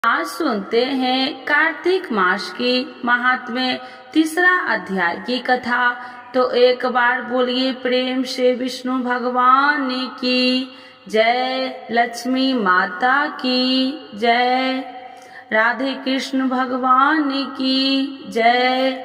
आज सुनते हैं कार्तिक मास की महात्म्य तीसरा अध्याय की कथा। तो एक बार बोलिए प्रेम से विष्णु भगवान की जय, लक्ष्मी माता की जय, राधे कृष्ण भगवान की जय।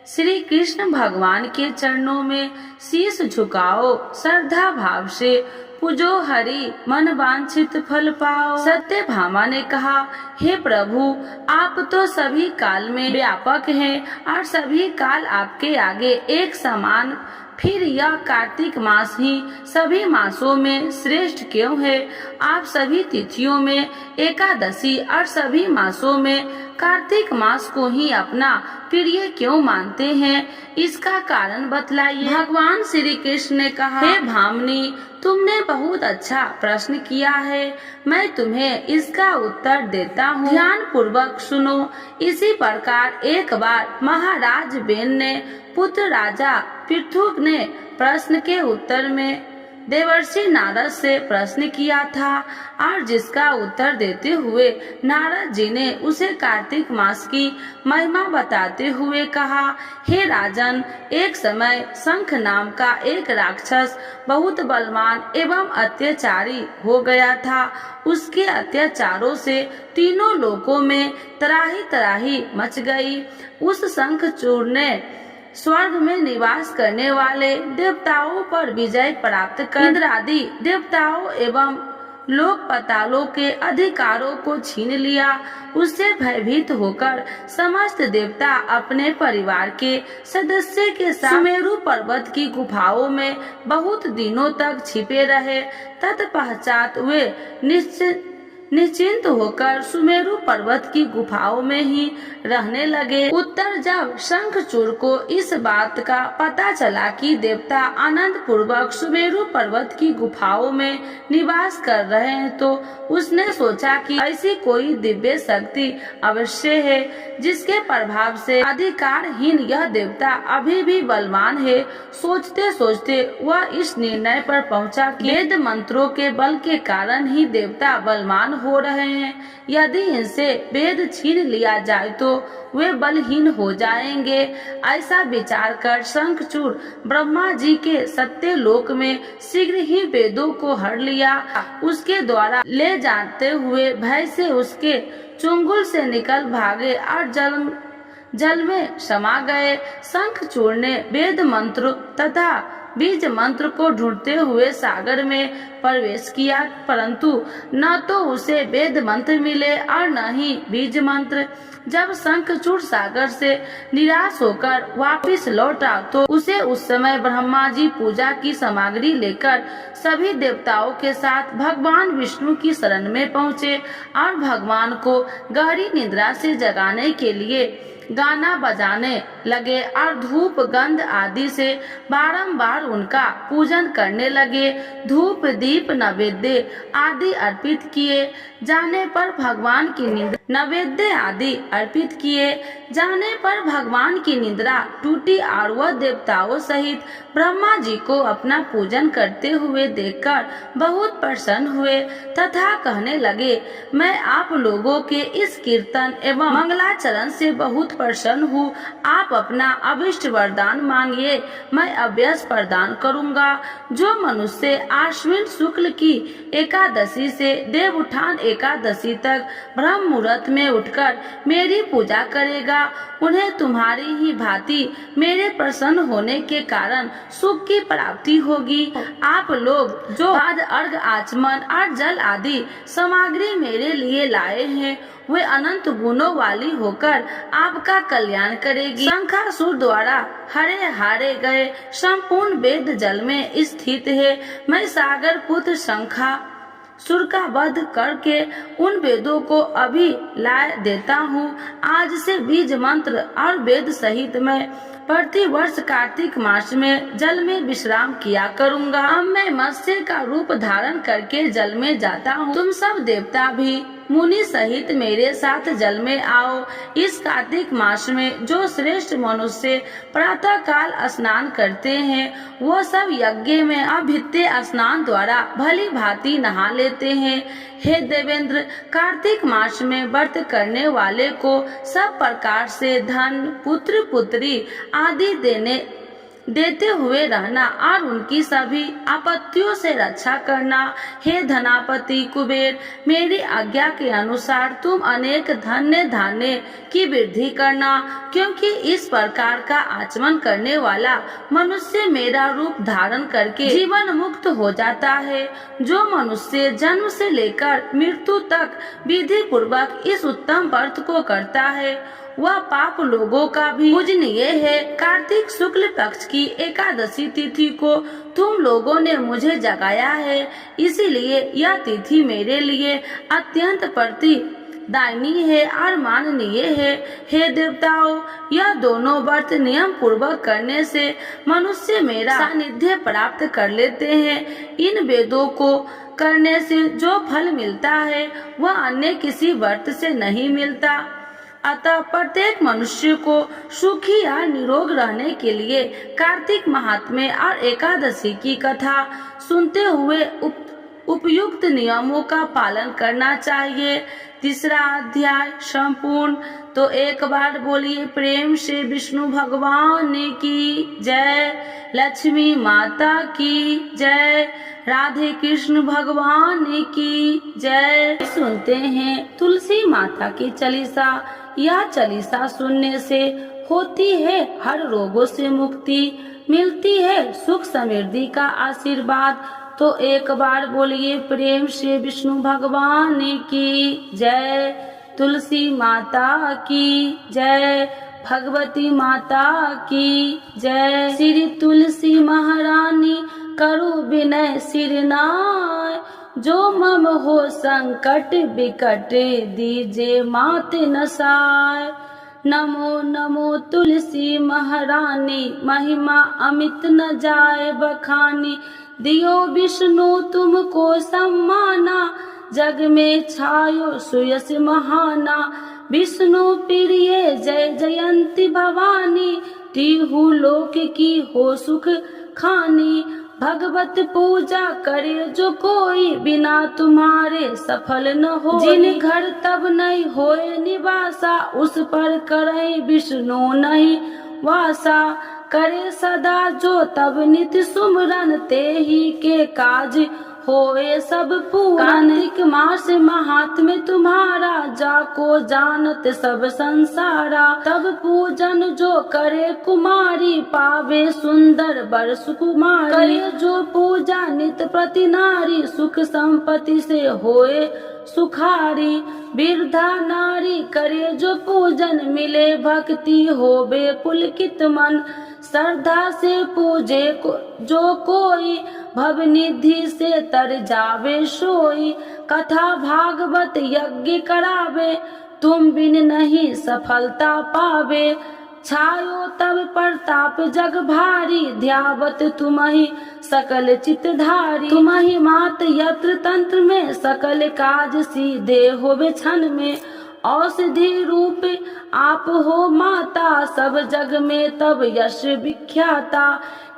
श्री कृष्ण भगवान के चरणों में शीश झुकाओ, श्रद्धा भाव से पूजो हरि, मन वांछित फल पाओ। सत्यभामा ने कहा, हे प्रभु, आप तो सभी काल में व्यापक हैं और सभी काल आपके आगे एक समान, फिर यह कार्तिक मास ही सभी मासों में श्रेष्ठ क्यों है? आप सभी तिथियों में एकादशी और सभी मासों में कार्तिक मास को ही अपना प्रिय क्यों मानते हैं? इसका कारण बतलाइए। भगवान श्री कृष्ण ने कहा, हे भामिनी, तुमने बहुत अच्छा प्रश्न किया है, मैं तुम्हें इसका उत्तर देता हूँ, ध्यान पूर्वक सुनो। इसी प्रकार एक बार महाराज बेन ने पुत्र राजा पृथु ने प्रश्न के उत्तर में देवर्षि नारद से प्रश्न किया था और जिसका उत्तर देते हुए नारद जी ने उसे कार्तिक मास की महिमा बताते हुए कहा, हे राजन, एक समय शंख नाम का एक राक्षस बहुत बलवान एवं अत्याचारी हो गया था। उसके अत्याचारों से तीनों लोकों में त्राही त्राही मच गई। उस शंखचूर ने स्वर्ग में निवास करने वाले देवताओं पर विजय प्राप्त कर इंद्र आदि देवताओं एवं लोक पातालों के अधिकारों को छीन लिया। उससे भयभीत होकर समस्त देवता अपने परिवार के सदस्य के साथ सुमेरु पर्वत की गुफाओं में बहुत दिनों तक छिपे रहे। तत्पश्चात वे निश्चिंत होकर सुमेरु पर्वत की गुफाओं में ही रहने लगे। उत्तर जब शंखचूर को इस बात का पता चला कि देवता आनंद पूर्वक सुमेरु पर्वत की गुफाओं में निवास कर रहे हैं, तो उसने सोचा कि ऐसी कोई दिव्य शक्ति अवश्य है जिसके प्रभाव से अधिकारहीन यह देवता अभी भी बलवान है। सोचते सोचते वह इस निर्णय पर पहुंचा कि वेद मंत्रों के बल के कारण ही देवता बलवान हो रहे हैं। यदि इनसे वेद छीन लिया जाए तो वे बलहीन हो जाएंगे। ऐसा विचार कर शंखचूर ब्रह्मा जी के सत्य लोक में शीघ्र ही वेदों को हर लिया। उसके द्वारा ले जाते हुए भय से उसके चुंगल से निकल भागे और जल में समा गए। शंखचूर ने वेद मंत्र तथा बीज मंत्र को ढूंढते हुए सागर में प्रवेश किया, परंतु न तो उसे वेद मंत्र मिले और न ही बीज मंत्र। जब शंखचूर सागर से निराश होकर वापस लौटा तो उसे उस समय ब्रह्मा जी पूजा की सामग्री लेकर सभी देवताओं के साथ भगवान विष्णु की शरण में पहुँचे और भगवान को गहरी निद्रा से जगाने के लिए गाना बजाने लगे और धूप गंध आदि से बारंबार उनका पूजन करने लगे। धूप दीप नैवेद्य आदि अर्पित किए जाने पर भगवान की निद्रा टूटी और वह देवताओं सहित ब्रह्मा जी को अपना पूजन करते हुए देखकर बहुत प्रसन्न हुए तथा कहने लगे, मैं आप लोगों के इस कीर्तन एवं मंगलाचरण से बहुत प्रसन्न हूँ। आप अपना अभिष्ट वरदान मांगिए, मैं अवश्य प्रदान करूँगा। जो मनुष्य आश्विन शुक्ल की एकादशी से देवउत्थान एकादशी तक ब्रह्म मुहूर्त में उठकर मेरी पूजा करेगा, उन्हें तुम्हारी ही भांति मेरे प्रसन्न होने के कारण सुख की प्राप्ति होगी। आप लोग जो आज अर्घ आचमन और जल आदि सामग्री मेरे लिए लाए हैं, वे अनंत गुणों वाली होकर आपका कल्याण करेगी। शंखासुर द्वारा हारे गए संपूर्ण वेद जल में स्थित है। मैं सागर पुत्र शंखासुर का वध करके उन वेदों को अभी ला देता हूँ। आज से बीज मंत्र और वेद सहित मैं प्रति वर्ष कार्तिक मास में जल में विश्राम किया करूँगा। अब मैं मत्स्य का रूप धारण करके जल में जाता हूँ। तुम सब देवता भी मुनि सहित मेरे साथ जल में आओ। इस कार्तिक मास में जो श्रेष्ठ मनुष्य प्रातः काल स्नान करते हैं वो सब यज्ञ में अभित्य स्नान द्वारा भली भांति नहा लेते हैं। हे देवेंद्र, कार्तिक मास में व्रत करने वाले को सब प्रकार से धन, पुत्र पुत्री आदि देते हुए रहना और उनकी सभी आपत्तियों से रक्षा करना। हे धनापति कुबेर, मेरी आज्ञा के अनुसार तुम अनेक धन्य धान्य की वृद्धि करना, क्योंकि इस प्रकार का आचमन करने वाला मनुष्य मेरा रूप धारण करके जीवन मुक्त हो जाता है। जो मनुष्य जन्म से लेकर मृत्यु तक विधि पूर्वक इस उत्तम व्रत को करता है वह पाप लोगों का भी पूजनीय है। कार्तिक शुक्ल पक्ष की एकादशी तिथि को तुम लोगों ने मुझे जगाया है, इसीलिए यह तिथि मेरे लिए अत्यंत प्रतिदायनी है और माननीय है। हे देवताओं, यह दोनों व्रत नियम पूर्वक करने से मनुष्य मेरा सानिध्य प्राप्त कर लेते हैं। इन वेदों को करने से जो फल मिलता है वह अन्य किसी व्रत से नहीं मिलता। अतः प्रत्येक मनुष्य को सुखी या निरोग रहने के लिए कार्तिक महात्म्य और एकादशी की कथा सुनते हुए उपयुक्त नियमों का पालन करना चाहिए। तीसरा अध्याय संपूर्ण। तो एक बार बोलिए प्रेम से विष्णु भगवान की जय, लक्ष्मी माता की जय, राधे कृष्ण भगवान की जय। सुनते हैं तुलसी माता की चालीसा। यह चालीसा सुनने से होती है हर रोगों से मुक्ति, मिलती है सुख समृद्धि का आशीर्वाद। तो एक बार बोलिए प्रेम से विष्णु भगवान की जय, तुलसी माता की जय, भगवती माता की जय। श्री तुलसी महारानी करो विनय सिरनाय, जो मम हो संकट विकट दीजे मात नसाय। नमो नमो तुलसी महारानी, महिमा अमित न जाए बखानी, दियो विष्णु तुमको सम्माना, जग में छायो सुयस महाना। विष्णु प्रिय जय जयंती भवानी, तिहु लोक की हो सुख खानी। भगवत पूजा करे जो कोई, बिना तुम्हारे सफल न हो। जिन घर तब नहीं होए निवासा, उस पर करे विष्णु नहीं वासा। करे सदा जो तब नित सुमरन, ते ही के काज होए सब पूरन। कार्तिक मास महात्म्य तुम्हारा, जाको जानत सब संसारा। तब पूजन जो करे कुमारी, पावे सुंदर वर सुकुमारी। करे जो पूजा नित प्रति नारी, सुख संपत्ति से होए सुखारी। वृद्धा नारी करे जो पूजन, मिले भक्ति होवे पुलकित मन। श्रद्धा से पूजे जो कोई, भव निधि से तर जावे सोई। कथा भागवत यज्ञ करावे, तुम बिन नहीं सफलता पावे। छायो तब प्रताप जग भारी, ध्यावत तुम्हि सकल चितधारी। तुम्हि मात यत्र तंत्र में, सकल काज सीधे होवे क्षण में। औषधि रूप आप हो माता, सब जग में तब यश विख्याता।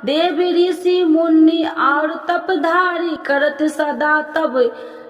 देव ऋषि मुनि और तपधारी, करत सदा तब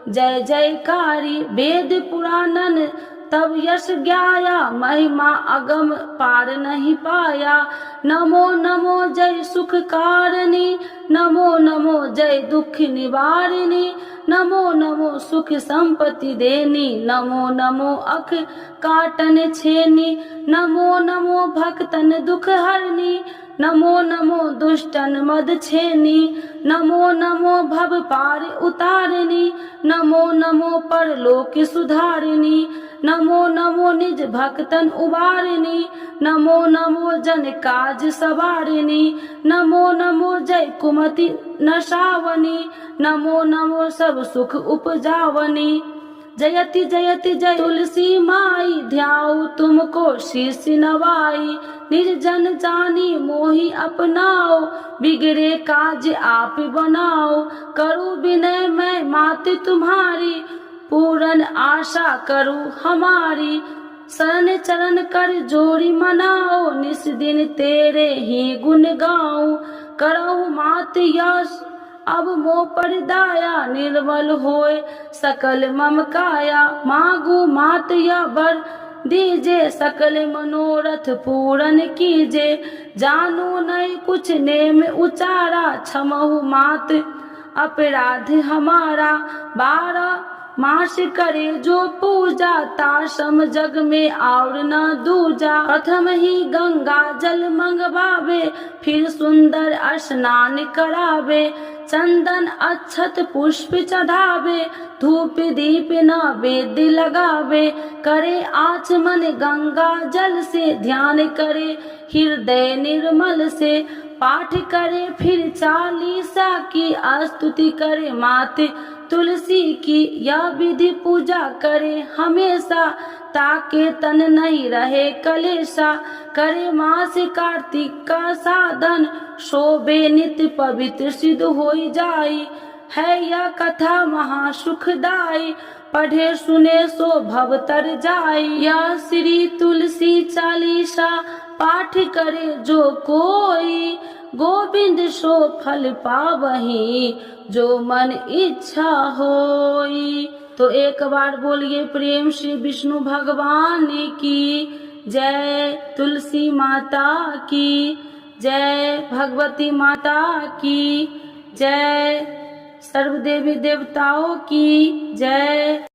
जय जयकारी। वेद पुराणन तब यश ज्ञाया, महिमा अगम पार नहीं पाया। नमो नमो जय सुख कारिणी, नमो नमो जय दुख निवारिणी। नमो नमो सुख संपत्ति देनी, नमो नमो अख काटन छेनी। नमो नमो भक्तन दुख हरनी, नमो नमो दुष्टन मद छेनी। नमो नमो भव पार उतारिणी, नमो नमो परलोक सुधारिणी। नमो नमो निज भक्तन उबारिणी, नमो नमो जन काज सवारिणी। नमो नमो जय कुमति नशावनी, नमो नमो सब सुख उपजावनी। जयति जयति जय तुलसी माई, ध्याऊ तुमको शीश नवाई। निर्जन जानी मोहि अपनाओ, बिगड़े काज आप बनाओ। करूँ विनय मैं मात तुम्हारी, पूर्ण आशा करो हमारी। शरण चरण कर जोड़ी मनाओ, निस दिन तेरे ही गुण गाऊं। करहु मात यश अब मोह पर दाया, निर्मल होए सकल मम काया। मांगू मात या वर दीजे, सकल मनोरथ पूर्ण कीजे। जानू नहीं कुछ नेम उचारा, क्षमहु मात अपराध हमारा। 12 मास करे जो पूजा, ताशम जग में और न दूजा। प्रथम ही गंगा जल मंगवावे, फिर सुंदर स्नान करावे। चंदन अक्षत पुष्प चढ़ावे, धूप दीप नैवेद्य लगावे। करे आचमन गंगा जल से, ध्यान करे हृदय निर्मल से। पाठ करे फिर 40 की, स्तुति करे माते तुलसी की। यह विधि पूजा करे हमेशा, ताके तन नहीं रहे कलेशा। करे मास कार्तिक का साधन, शोभे नित्य पवित्र सिद्ध हो जाई। है यह कथा महासुखदाई, पढ़े सुने सो भव तर जाई। यह श्री तुलसी चालीसा, पाठ करे जो कोई। गोविंद सो फल पावही, जो मन इच्छा होई। तो एक बार बोलिए प्रेम श्री विष्णु भगवान की जय, तुलसी माता की जय, भगवती माता की जय, सर्व देवी देवताओं की जय।